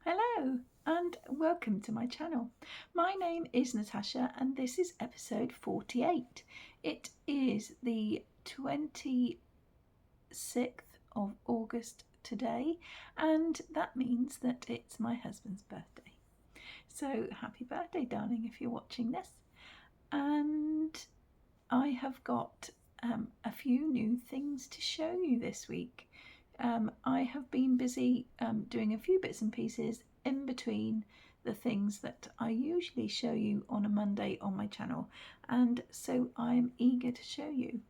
Hello and welcome to my channel. My name is Natasha and this is episode 48. It is the 26th of August today, and that means that it's my husband's birthday. So happy birthday, darling, if you're watching this. And I have got a few new things to show you this week. I have been busy doing a few bits and pieces in between the things that I usually show you on a Monday on my channel, and so I am eager to show you.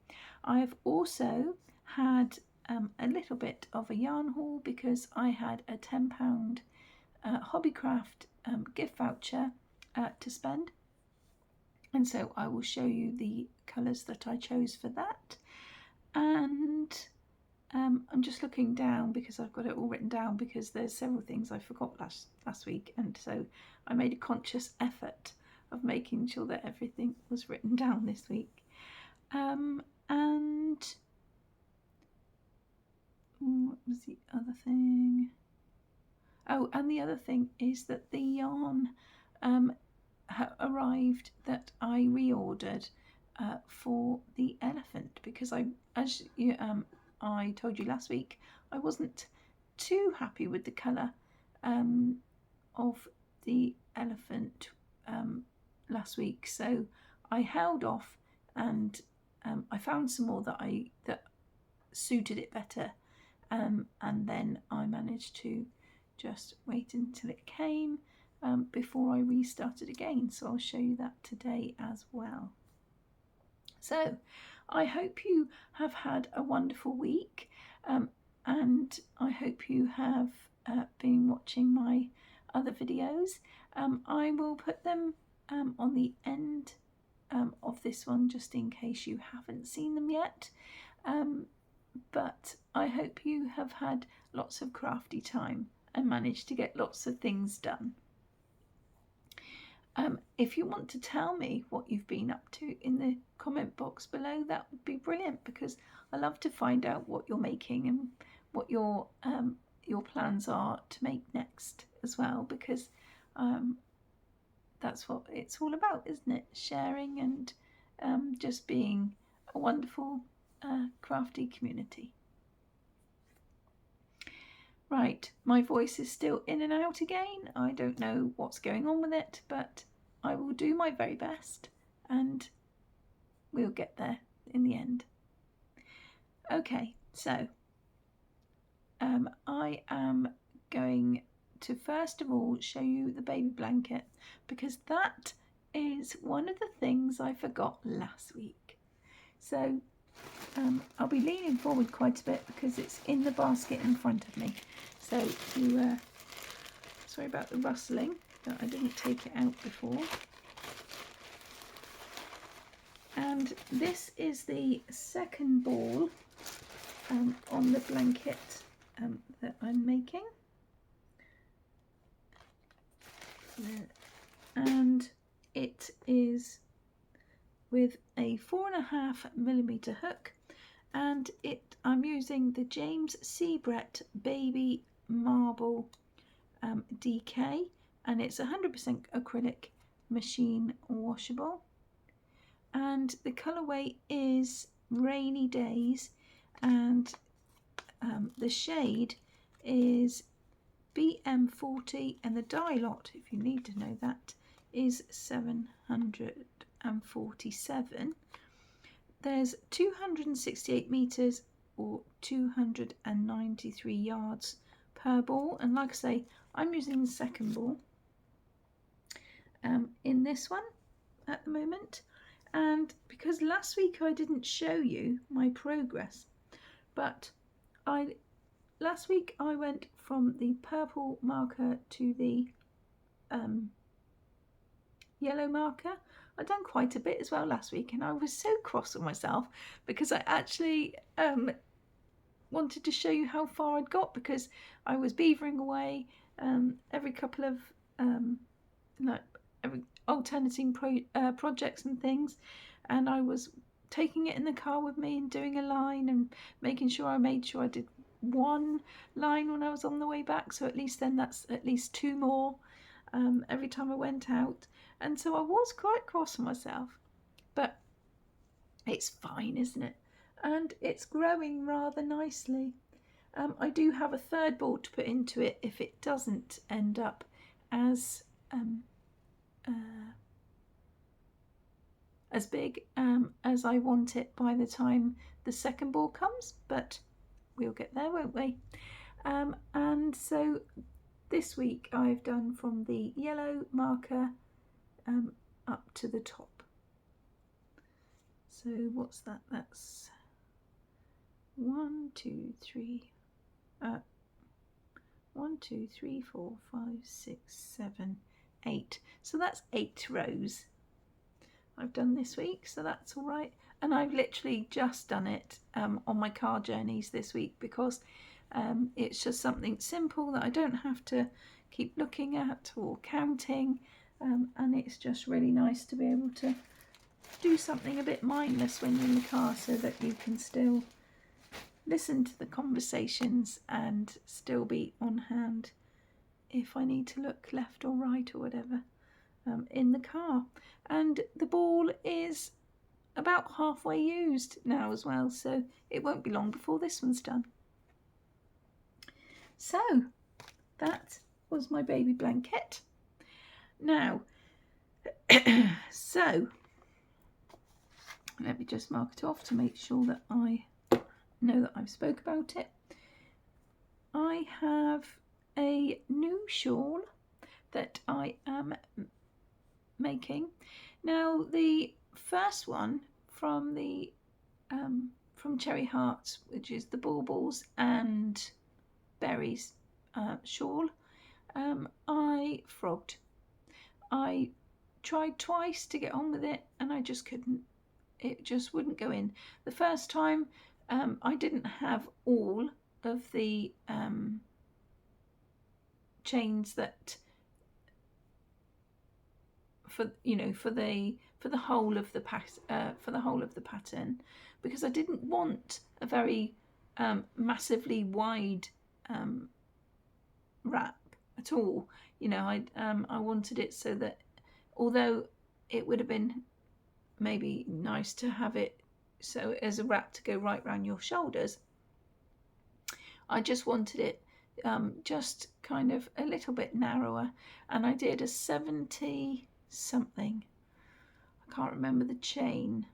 I have also had a little bit of a yarn haul because I had a £10 Hobbycraft gift voucher to spend, and so I will show you the colours that I chose for that. And I'm just looking down because I've got it all written down because there's several things I forgot last week, and so I made a conscious effort of making sure that everything was written down this week. And what was the other thing? Oh, and the other thing is that the yarn arrived that I reordered for the elephant, because I told you last week I wasn't too happy with the colour of the elephant last week, so I held off, and I found some more that suited it better, and then I managed to just wait until it came before I restarted again, so I'll show you that today as well. So I hope you have had a wonderful week, and I hope you have been watching my other videos. I will put them on the end of this one just in case you haven't seen them yet, but I hope you have had lots of crafty time and managed to get lots of things done. If you want to tell me what you've been up to in the comment box below, that would be brilliant, because I love to find out what you're making and what your plans are to make next as well, because that's what it's all about, isn't it? Sharing and just being a wonderful crafty community. Right, my voice is still in and out again. I don't know what's going on with it, but I will do my very best and we'll get there in the end. Okay, so I am going to first of all show you the baby blanket, because that is one of the things I forgot last week. So I'll be leaning forward quite a bit because it's in the basket in front of me. So sorry about the rustling, that I didn't take it out before. And this is the second ball on the blanket that I'm making. And it is with a 4.5mm hook, and I'm using the James Seabrett Baby Marble DK, and it's 100% acrylic, machine washable, and the colourway is Rainy Days, and the shade is BM40, and the dye lot, if you need to know that, is 747. There's 268 metres or 293 yards per ball, and like I say, I'm using the second ball in this one at the moment. And because last week I didn't show you my progress, but last week I went from the purple marker to the yellow marker. I'd done quite a bit as well last week, and I was so cross with myself because I actually wanted to show you how far I'd got, because I was beavering away every couple of every alternating projects and things, and I was taking it in the car with me and doing a line and making sure I made sure I did one line when I was on the way back, so at least then that's at least 2 more every time I went out. And so I was quite cross with myself, but it's fine, isn't it? And it's growing rather nicely. I do have a third ball to put into it if it doesn't end up as big as I want it by the time the second ball comes, but we'll get there, won't we? And so this week I've done from the yellow marker up to the top. So what's that? That's 1, 2, 3, 1, 2, 3, 4, 5, 6, 7, 8. So that's 8 rows I've done this week, so that's all right. And I've literally just done it on my car journeys this week because it's just something simple that I don't have to keep looking at or counting, and it's just really nice to be able to do something a bit mindless when you're in the car so that you can still listen to the conversations and still be on hand if I need to look left or right or whatever in the car. And the ball is about halfway used now as well, so it won't be long before this one's done. So that was my baby blanket. Now so let me just mark it off to make sure that I know that I've spoke about it. I have a new shawl that I am making. Now the first one from the from Cherry Hearts, which is the baubles and berries shawl, I frogged. I tried twice to get on with it and I just couldn't. It just wouldn't go in. The first time I didn't have all of the chains that for the whole of the pattern, because I didn't want a very massively wide wrap at all. I wanted it so that although it would have been maybe nice to have it so as a wrap to go right round your shoulders, I just wanted it just kind of a little bit narrower, and I did a 70 something. I can't remember the chain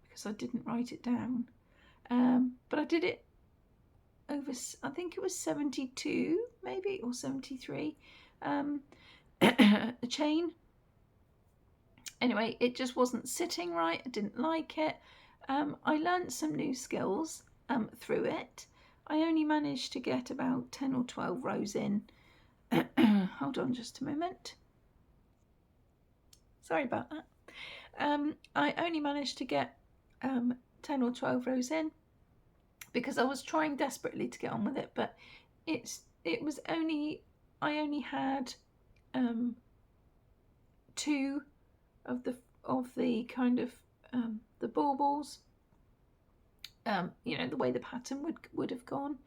because I didn't write it down, but I did it over, I think it was 72 maybe, or 73 a chain. Anyway, it just wasn't sitting right. I didn't like it. I learnt some new skills through it. I only managed to get about 10 or 12 rows in. Hold on just a moment. Sorry about that. I only managed to get 10 or 12 rows in because I was trying desperately to get on with it, but I only had 2 of the kind of the baubles, the way the pattern would have gone,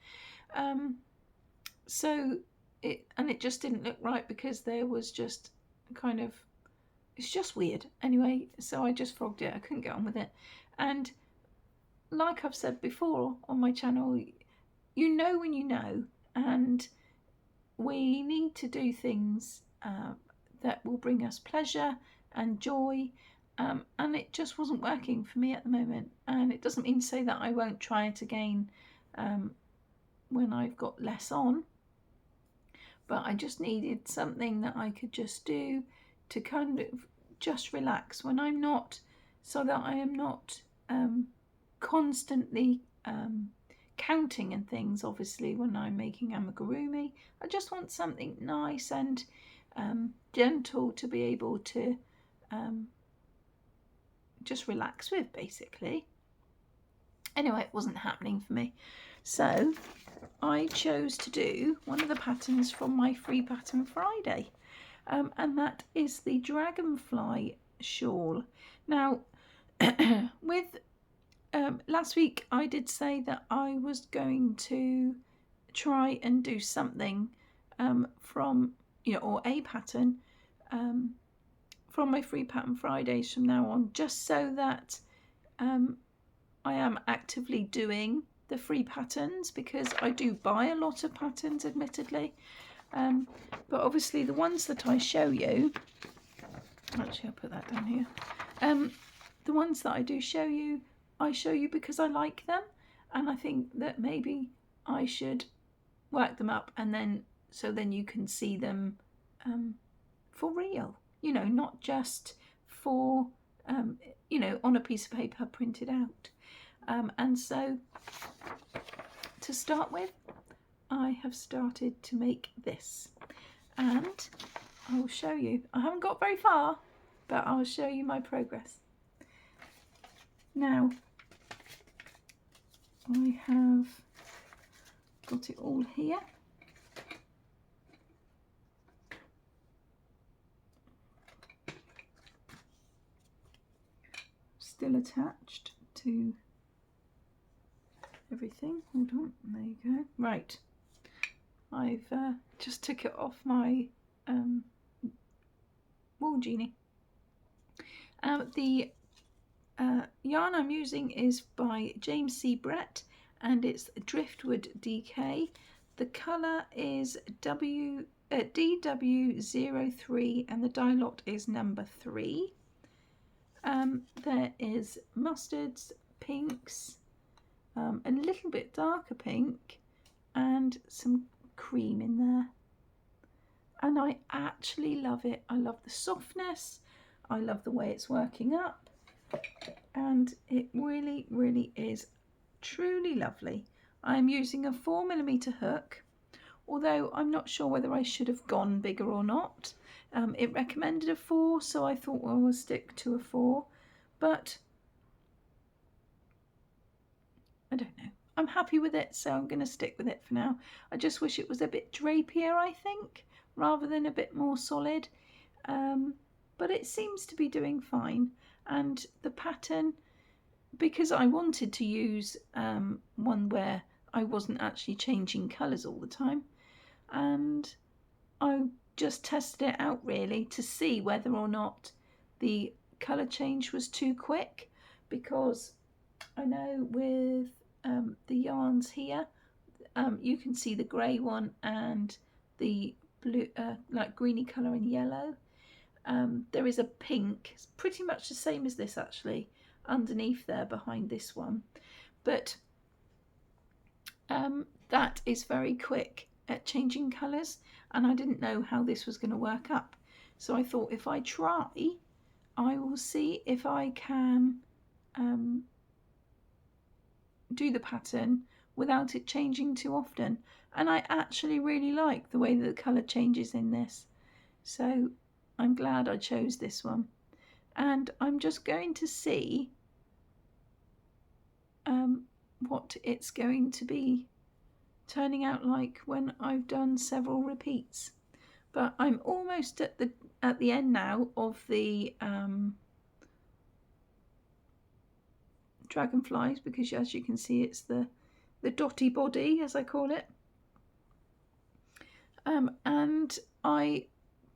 so it just didn't look right because there was just kind of, it's just weird anyway, so I just frogged it. I couldn't get on with it. And like I've said before on my channel, you know when you know, and we need to do things that will bring us pleasure and joy, and it just wasn't working for me at the moment. And it doesn't mean to say that I won't try it again when I've got less on, but I just needed something that I could just do to kind of just relax when I'm not, so that I am not constantly counting and things. Obviously when I'm making amigurumi, I just want something nice and gentle to be able to just relax with, basically. Anyway, it wasn't happening for me, so I chose to do one of the patterns from my free pattern Friday, and that is the dragonfly shawl. Now with last week I did say that I was going to try and do something from, or a pattern from my free pattern Fridays from now on, just so that I am actively doing the free patterns, because I do buy a lot of patterns, admittedly, but obviously the ones that I show you, actually I'll put that down here, the ones that I do show you, I show you because I like them, and I think that maybe I should work them up, and then you can see them for real, not just for on a piece of paper printed out. And so to start with, I have started to make this, and I will show you. I haven't got very far, but I'll show you my progress. Now, I have got it all here. Still attached to everything. Hold on, there you go. Right, I've just took it off my wool genie. The yarn I'm using is by James C. Brett, and it's Driftwood DK. The colour is DW03, and the dye lot is number 3. There is mustards, pinks, a little bit darker pink, and some cream in there. And I actually love it. I love the softness. I love the way it's working up. And it really, really is truly lovely. I'm using a 4mm hook, although I'm not sure whether I should have gone bigger or not. It recommended a 4, so I thought, well, we'll stick to a 4. But I don't know. I'm happy with it, so I'm going to stick with it for now. I just wish it was a bit drapier, I think, rather than a bit more solid. But it seems to be doing fine. And the pattern, because I wanted to use one where I wasn't actually changing colours all the time, and I just tested it out really to see whether or not the colour change was too quick, because I know with the yarns here, you can see the grey one and the blue, like greeny colour and yellow. There is a pink, it's pretty much the same as this actually, underneath there behind this one, but that is very quick at changing colours, and I didn't know how this was going to work up, so I thought if I try, I will see if I can do the pattern without it changing too often. And I actually really like the way that the colour changes in this, so I'm glad I chose this one. And I'm just going to see what it's going to be turning out like when I've done several repeats. But I'm almost at the end now of the dragonflies, because as you can see, it's the dotty body, as I call it. And I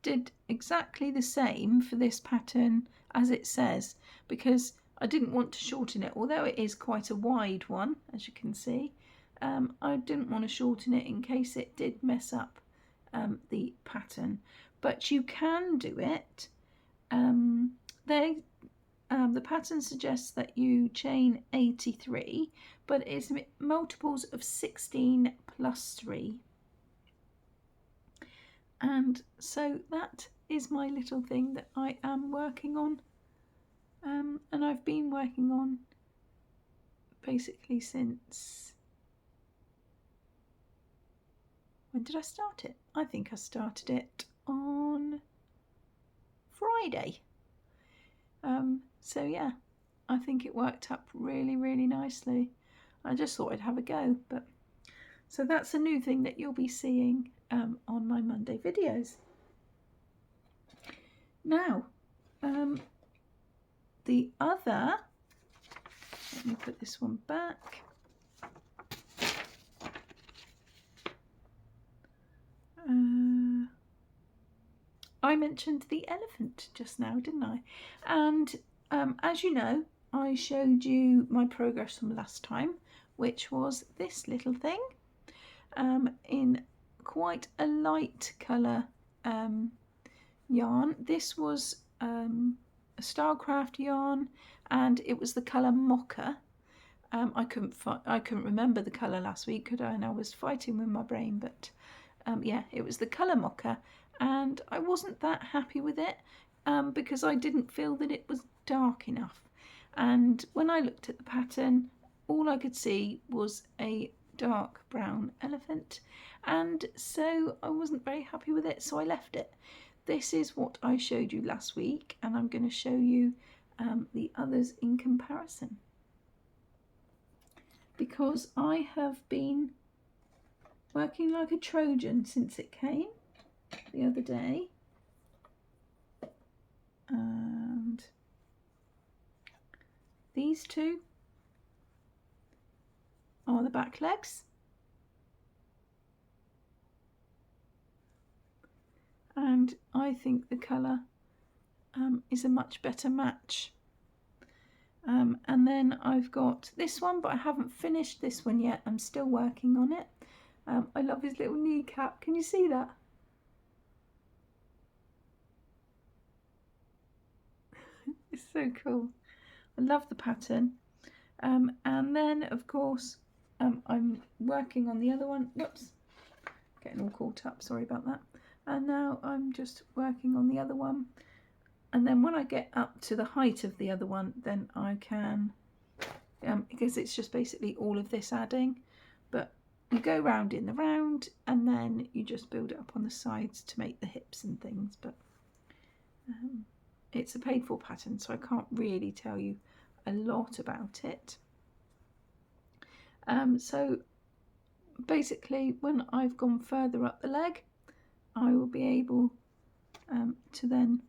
did exactly the same for this pattern as it says, because I didn't want to shorten it, although it is quite a wide one, as you can see. I didn't want to shorten it in case it did mess up the pattern, but you can do it. The pattern suggests that you chain 83, but it's multiples of 16 plus 3. And so that is my little thing that I am working on, and I've been working on basically since, when did I start it? I think I started it on Friday. So yeah, I think it worked up really, really nicely. I just thought I'd have a go. But so that's a new thing that you'll be seeing on my Monday videos. Now, the other, let me put this one back. I mentioned the elephant just now, didn't I? And as you know, I showed you my progress from last time, which was this little thing in quite a light colour yarn. This was a Starcraft yarn, and it was the colour Mocha. I couldn't remember the colour last week, could I? And I was fighting with my brain, but yeah, it was the colour Mocha, and I wasn't that happy with it because I didn't feel that it was dark enough. And when I looked at the pattern, all I could see was a dark brown elephant, and so I wasn't very happy with it, so I left it. This is what I showed you last week, and I'm going to show you the others in comparison, because I have been working like a Trojan since it came the other day. And these two are the back legs. And I think the colour is a much better match. And then I've got this one, but I haven't finished this one yet. I'm still working on it. I love his little kneecap. Can you see that? It's so cool. I love the pattern. And then, of course, I'm working on the other one. Whoops, getting all caught up. Sorry about that. And now I'm just working on the other one. And then when I get up to the height of the other one, then I can, because it's just basically all of this adding, but you go round in the round and then you just build it up on the sides to make the hips and things. But it's a paid for pattern, so I can't really tell you a lot about it. So basically when I've gone further up the leg, I will be able to then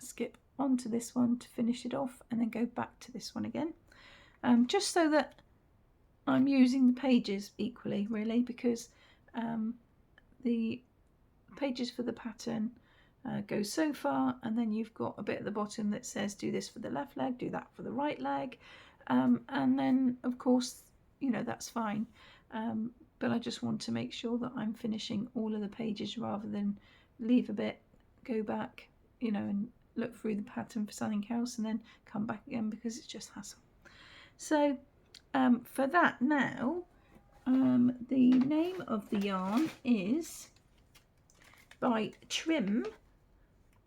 skip onto this one to finish it off and then go back to this one again, just so that I'm using the pages equally, really, because the pages for the pattern go so far, and then you've got a bit at the bottom that says do this for the left leg, do that for the right leg, and then of course, you know, that's fine, but I just want to make sure that I'm finishing all of the pages rather than leave a bit, go back, you know, and look through the pattern for something else and then come back again, because it's just hassle. So for that now, the name of the yarn is by Trim,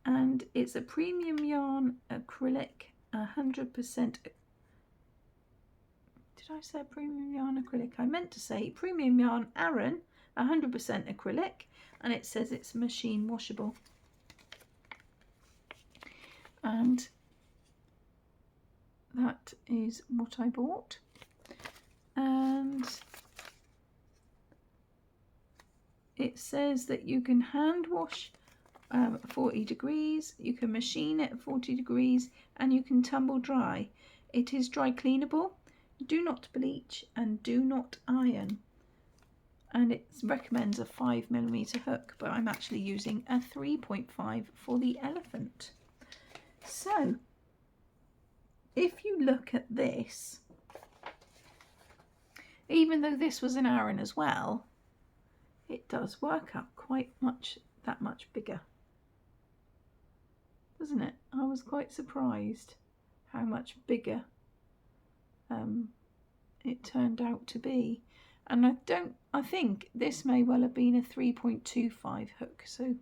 and it's a premium yarn acrylic, 100%. Did I say premium yarn acrylic? I meant to say premium yarn Aran, 100% acrylic, and it says it's machine washable. And that is what I bought. And it says that you can hand wash 40 degrees, you can machine it at 40 degrees, and you can tumble dry. It is dry cleanable, do not bleach, and do not iron. And it recommends a 5mm hook, but I'm actually using a 3.5 for the elephant. So if you look at this, even though this was an Aran as well, it does work out quite much, that much bigger, doesn't it? I was quite surprised how much bigger it turned out to be. And I think this may well have been a 3.25 hook, so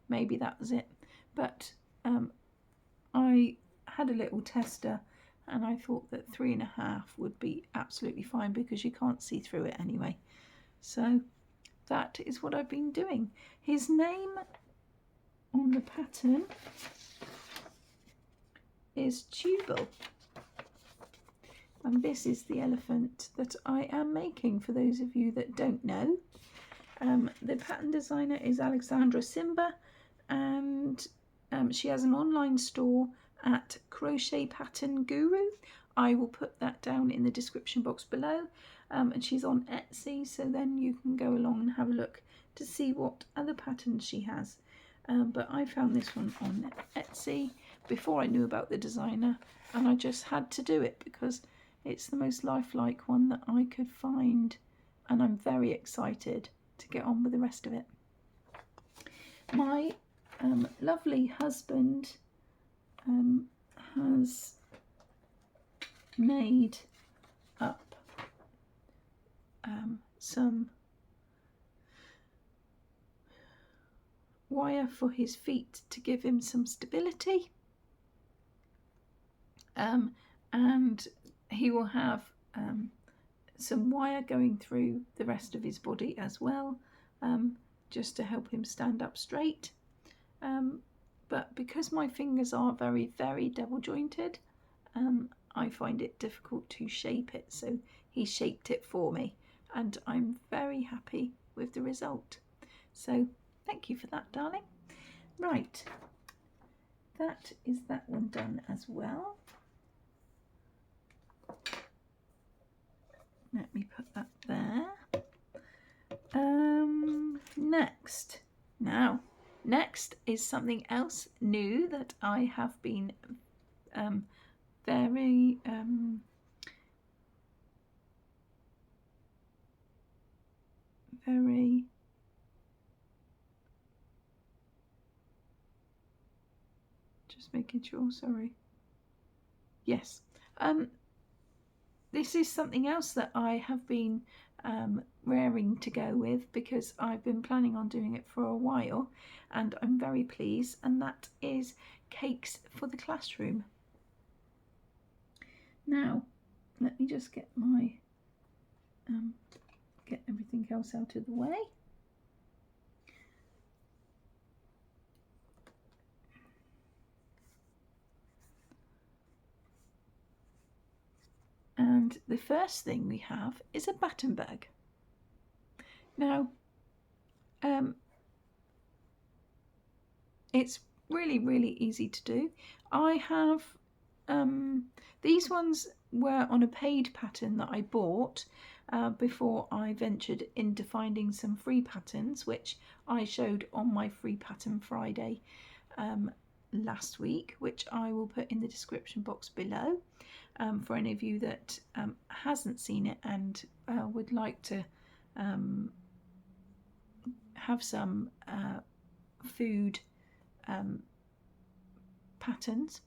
maybe that was it. But I had a little tester and I thought that 3.5 would be absolutely fine, because you can't see through it anyway. So that is what I've been doing. His name on the pattern is Tubal, and this is the elephant that I am making, for those of you that don't know. The pattern designer is Alexandra Simba, and she has an online store at Crochet Pattern Guru. I will put that down in the description box below, and she's on Etsy, so then you can go along and have a look to see what other patterns she has. but I found this one on Etsy before I knew about the designer, and I just had to do it because it's the most lifelike one that I could find, and I'm very excited to get on with the rest of it. My lovely husband has made up some wire for his feet to give him some stability, and he will have some wire going through the rest of his body as well, just to help him stand up straight. But because my fingers are very, very double jointed, I find it difficult to shape it, so he shaped it for me, and I'm very happy with the result. So thank you for that, darling. Right, that is that one done as well. Let me put that there. Next is something else new that I have been very just making sure, sorry. Yes. This is something else that I have been raring to go with because I've been planning on doing it for a while, and I'm very pleased, and that is cakes for the classroom. Now, let me just get my get everything else out of the way. And the first thing we have is a baton bag. Now, it's really, really easy to do. I have, these ones were on a paid pattern that I bought before I ventured into finding some free patterns, which I showed on my Free Pattern Friday last week, which I will put in the description box below for any of you that hasn't seen it and would like to have some food patterns.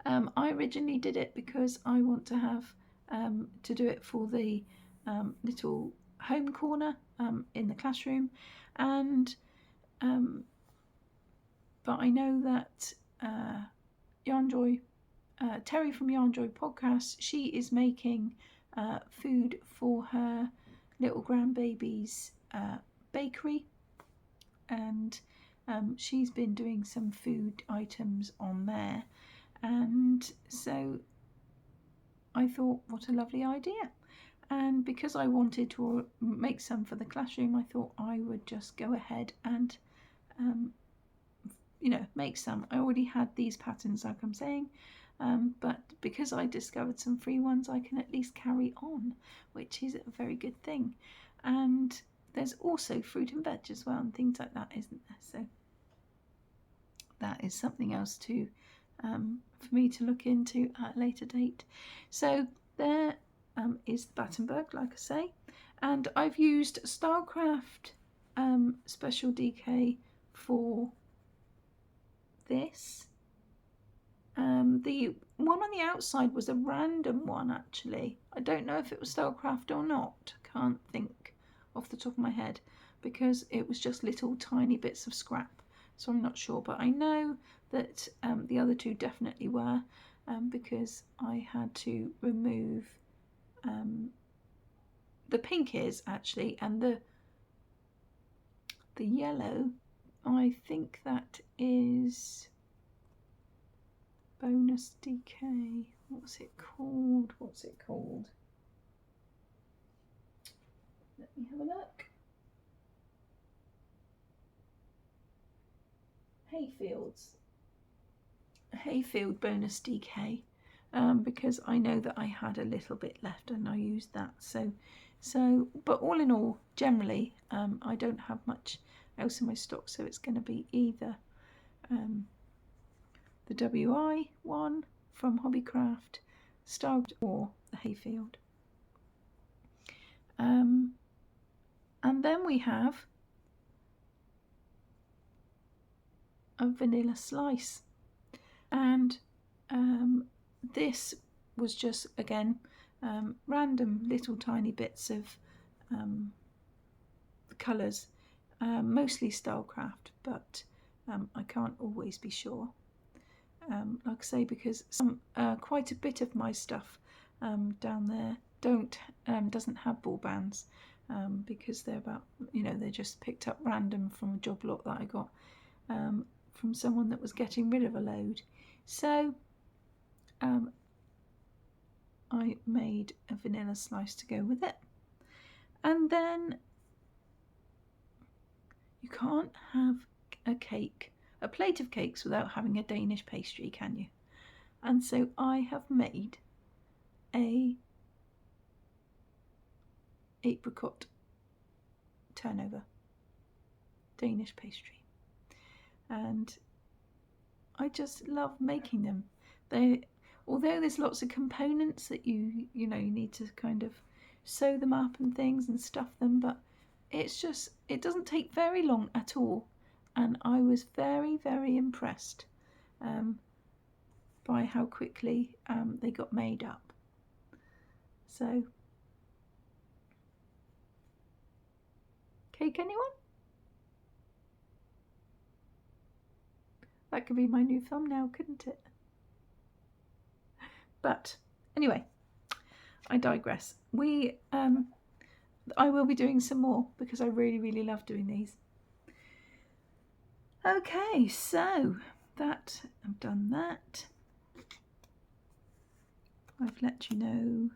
I originally did it because I want to have to do it for the little home corner in the classroom, and but I know that Terri from Yarn Joy Podcast, she is making food for her little grandbaby's bakery, and she's been doing some food items on there, and so I thought, what a lovely idea. And because I wanted to make some for the classroom, I thought I would just go ahead and make some. I already had these patterns, like I'm saying, but because I discovered some free ones, I can at least carry on, which is a very good thing. And there's also fruit and veg as well, and things like that, isn't there? So that is something else to for me to look into at a later date. So there is the Battenberg, like I say, and I've used Stylecraft Special DK for this. The one on the outside was a random one, actually. I don't know if it was Stylecraft or not. Can't think off the top of my head because it was just little tiny bits of scrap, so I'm not sure, but I know that the other two definitely were, because I had to remove the pink is actually, and the yellow, I think that is Bonus DK. What's it called? Let me have a look. Hayfield Bonus DK, because I know that I had a little bit left and I used that. So So, but all in all, generally, I don't have much else in my stock, so it's going to be either the WI one from Hobbycraft, Starved, or the Hayfield. And then we have a vanilla slice, and this was just, again, random little tiny bits of colours, mostly Stylecraft, but I can't always be sure. Like I say, because quite a bit of my stuff down there doesn't have ball bands, because they're they're just picked up random from a job lot that I got from someone that was getting rid of a load. So I made a vanilla slice to go with it. And then you can't have a plate of cakes without having a Danish pastry, can you? And so I have made a apricot turnover Danish pastry, and I just love making them. Although there's lots of components that you need to kind of sew them up and things and stuff them, but it doesn't take very long at all, and I was very, very impressed by how quickly they got made up. So, cake, anyone? That could be my new thumbnail, couldn't it? But anyway, I digress. I will be doing some more because I really, really love doing these. Okay, so I've done that. I've let you know.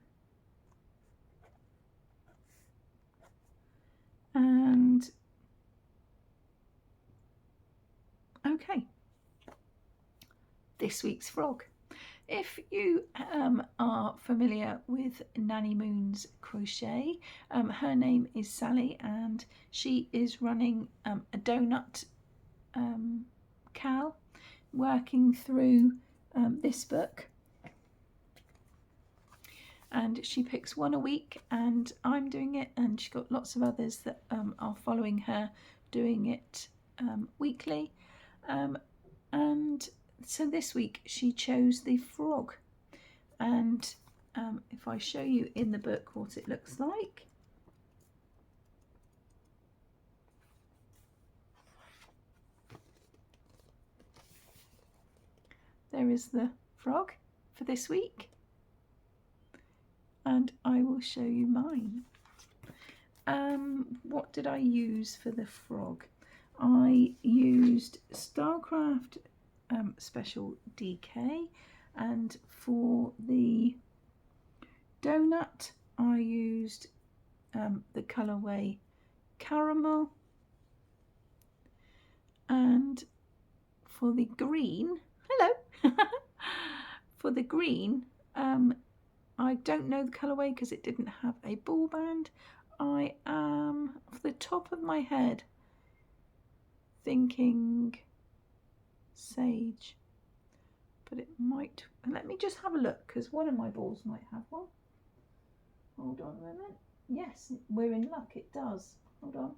And okay, this week's frog. If you are familiar with Nanny Moon's crochet, her name is Sally, and she is running a donut cal, working through this book, and she picks one a week, and I'm doing it, and she's got lots of others that are following her doing it weekly, and so this week she chose the frog, and if I show you in the book what it looks like. There is the frog for this week, and I will show you mine. What did I use for the frog? I used Stylecraft Special DK, and for the donut I used the colourway Caramel, and for the green, for the green, I don't know the colourway because it didn't have a ball band. I am, off the top of my head, thinking Sage, but it might, let me just have a look because one of my balls might have one. Hold on a moment. Yes, we're in luck, it does. Hold on.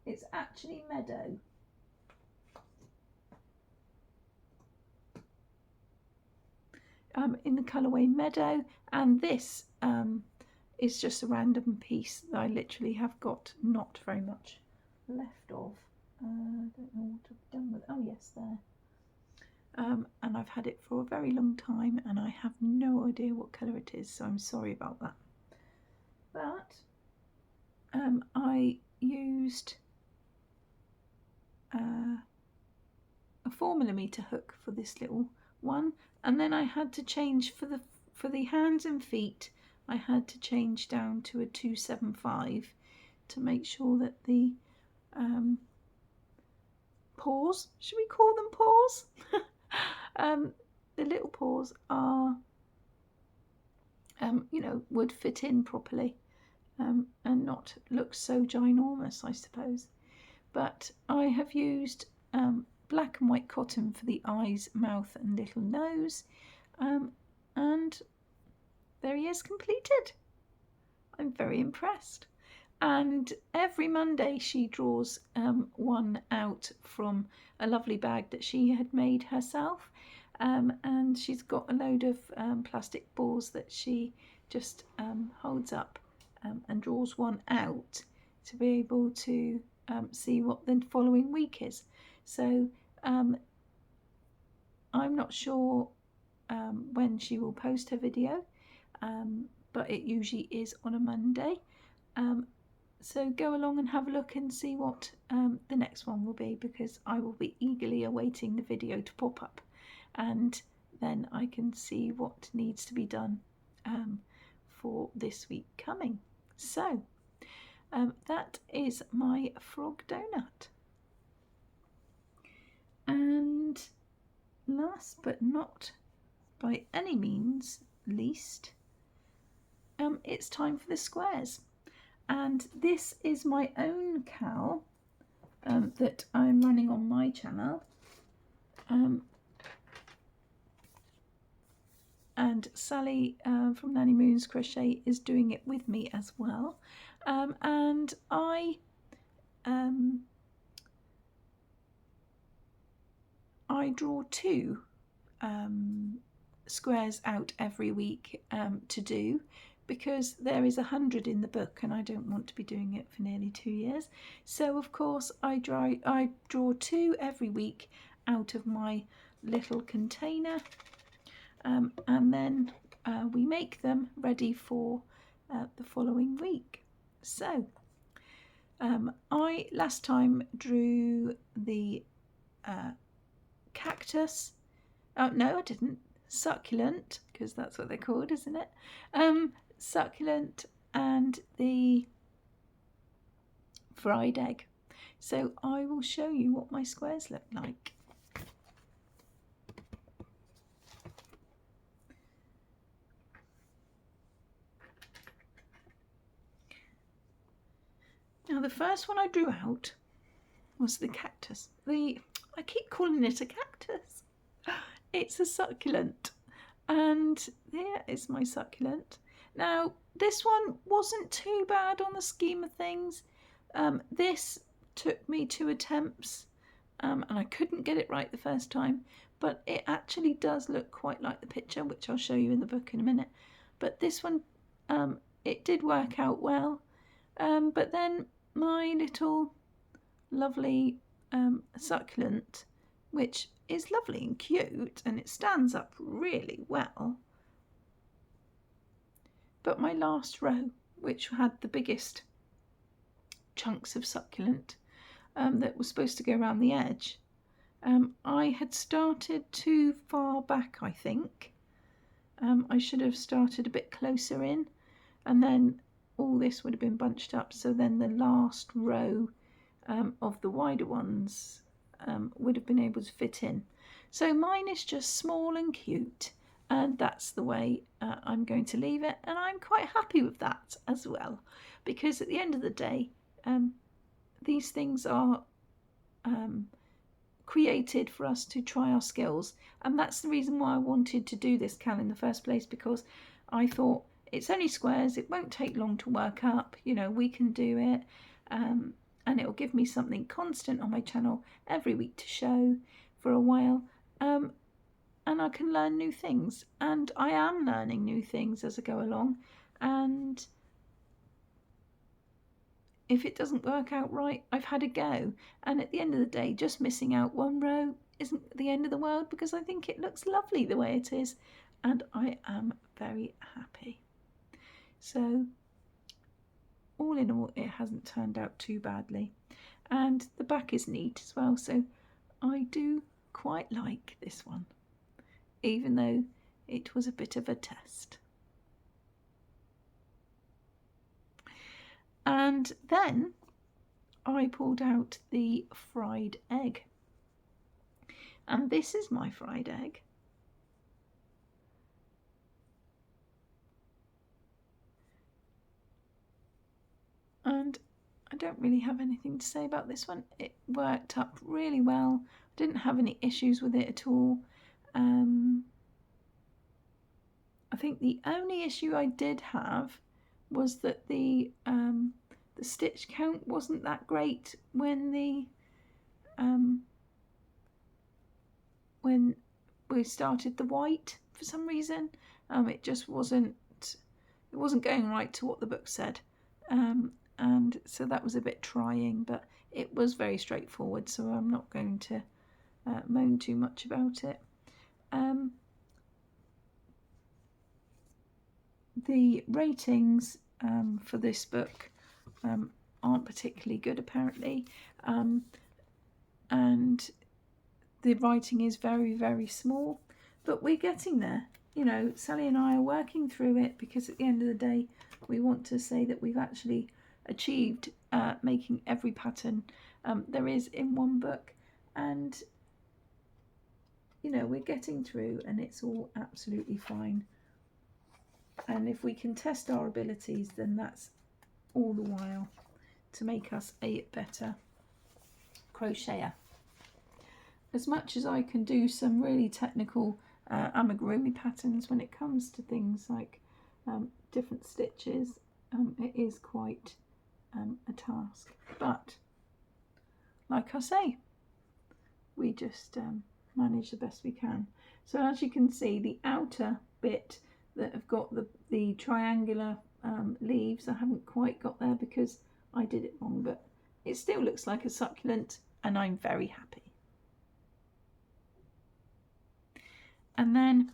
It's actually Meadow. In the colourway Meadow, and this is just a random piece that I literally have got not very much left of. I don't know what I've done with it. Oh yes, there. And I've had it for a very long time, and I have no idea what colour it is, so I'm sorry about that. But I used a 4mm hook for this little one, and then I had to change for the hands and feet. I had to change down to a 275 to make sure that the paws, should we call them paws? The little paws are you know, would fit in properly, and not look so ginormous, I suppose. But I have used black and white cotton for the eyes, mouth and little nose, and there he is, completed. I'm very impressed. And every Monday she draws one out from a lovely bag that she had made herself, and she's got a load of plastic balls that she just holds up and draws one out to be able to see what the following week is. So I'm not sure when she will post her video, but it usually is on a Monday. So go along and have a look and see what the next one will be, because I will be eagerly awaiting the video to pop up, and then I can see what needs to be done for this week coming. So that is my frog donut. And last but not by any means least, it's time for the squares. And this is my own cowl that I'm running on my channel. And Sally from Nanny Moon's Crochet is doing it with me as well. And I draw 2 squares out every week to do, because there is 100 in the book and I don't want to be doing it for nearly 2 years. So of course I draw 2 every week out of my little container, and then we make them ready for the following week. So I last time drew the cactus. Oh no, I didn't. Succulent, because that's what they're called, isn't it? Succulent and the fried egg. So I will show you what my squares look like. Now the first one I drew out was the cactus. I keep calling it a cactus. It's a succulent, and there is my succulent. Now this one wasn't too bad on the scheme of things. This took me 2 attempts, and I couldn't get it right the first time, but it actually does look quite like the picture, which I'll show you in the book in a minute. But this one, it did work out well, but then my little lovely succulent, which is lovely and cute and it stands up really well, but my last row, which had the biggest chunks of succulent that was supposed to go around the edge, I had started too far back, I think. I should have started a bit closer in, and then all this would have been bunched up, so then the last row of the wider ones would have been able to fit in. So mine is just small and cute, and that's the way I'm going to leave it, and I'm quite happy with that as well, because at the end of the day these things are created for us to try our skills, and that's the reason why I wanted to do this cal in the first place, because I thought it's only squares, it won't take long to work up, you know, we can do it, and it will give me something constant on my channel every week to show for a while, and I can learn new things, and I am learning new things as I go along, and if it doesn't work out right, I've had a go, and at the end of the day, just missing out one row isn't the end of the world, because I think it looks lovely the way it is, and I am very happy. So all in all, it hasn't turned out too badly, and the back is neat as well, so I do quite like this one, even though it was a bit of a test. And then I pulled out the fried egg, and this is my fried egg. I don't really have anything to say about this one. It worked up really well. I didn't have any issues with it at all. I think the only issue I did have was that the stitch count wasn't that great when we started the white for some reason. It just wasn't going right to what the book said, and so that was a bit trying, but it was very straightforward, so I'm not going to moan too much about it. The ratings for this book aren't particularly good, apparently, and the writing is very, very small, but we're getting there. You know, Sally and I are working through it, because at the end of the day we want to say that we've actually achieved making every pattern there is in one book, and you know, we're getting through and it's all absolutely fine. And if we can test our abilities, then that's all the while to make us a better crocheter. As much as I can do some really technical amigurumi patterns when it comes to things like different stitches, it is quite a task. But like I say, we just manage the best we can. So as you can see, the outer bit that have got the triangular leaves, I haven't quite got there because I did it wrong, but it still looks like a succulent and I'm very happy. And then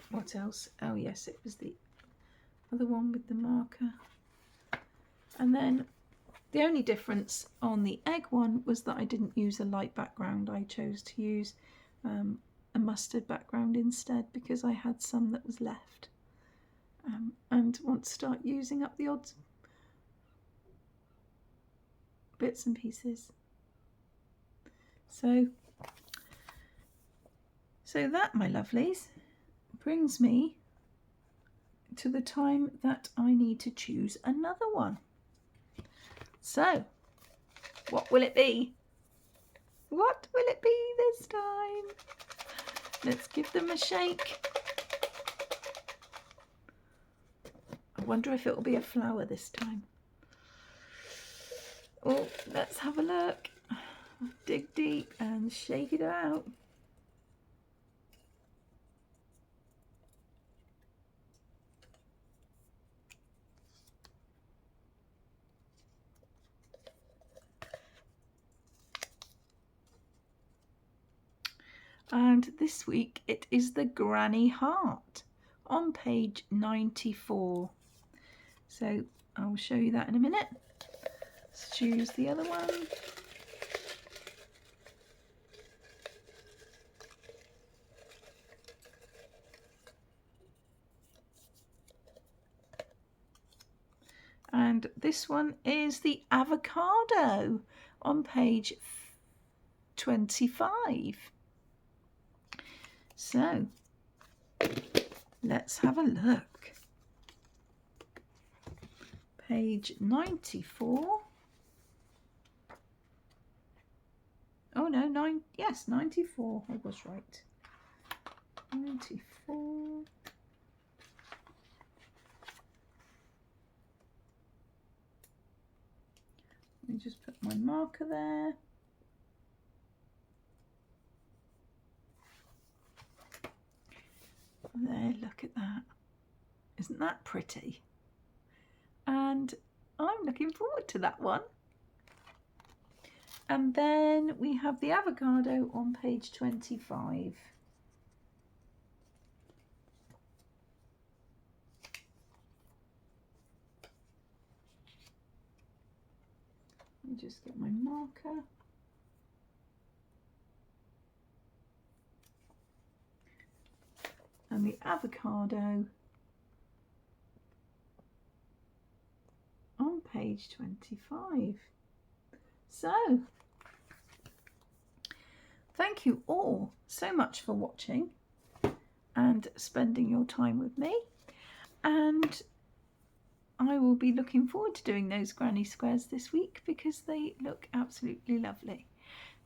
what else? Oh yes, it was the other one with the marker. And then the only difference on the egg one was that I didn't use a light background. I chose to use a mustard background instead, because I had some that was left and want to start using up the odd bits and pieces. So that, my lovelies, brings me to the time that I need to choose another one. So what will it be? What will it be this time? Let's give them a shake. I wonder if it will be a flower this time. Oh, let's have a look. Dig deep and shake it out. And this week it is the Granny Heart on page 94. So I'll show you that in a minute. Let's choose the other one. And this one is the Avocado on page 25. So let's have a look. Page 94. Oh no, yes, 94. I was right. 94. Let me just put my marker there. There, look at that. Isn't that pretty? And I'm looking forward to that one. And then we have the Avocado on page 25. Let me just get my marker. And the Avocado on page 25. So, thank you all so much for watching and spending your time with me. And I will be looking forward to doing those granny squares this week because they look absolutely lovely.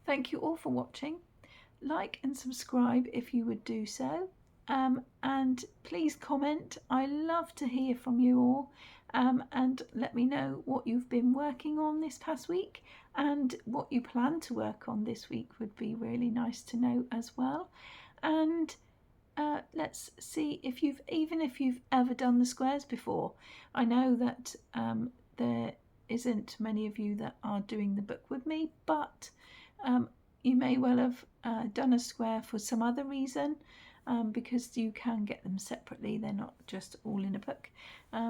Thank you all for watching. Like and subscribe if you would do so. And please comment. I love to hear from you all, and let me know what you've been working on this past week and what you plan to work on this week would be really nice to know as well. And let's see if you've ever done the squares before. I know that there isn't many of you that are doing the book with me, but you may well have done a square for some other reason, because you can get them separately. They're not just all in a book,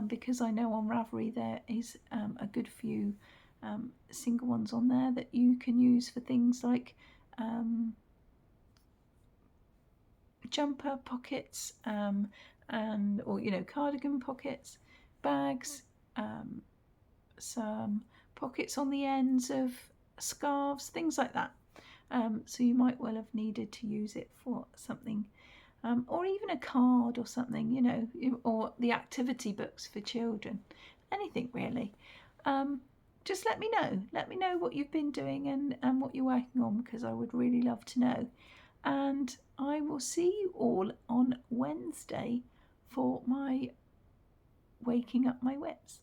because I know on Ravelry there is a good few single ones on there that you can use for things like jumper pockets, or cardigan pockets, bags, some pockets on the ends of scarves, things like that. So you might well have needed to use it for something, or even a card or something, or the activity books for children, anything really. Just let me know what you've been doing and what you're working on, because I would really love to know. And I will see you all on Wednesday for my Waking Up My Wits.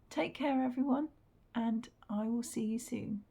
Take care, everyone, and I will see you soon.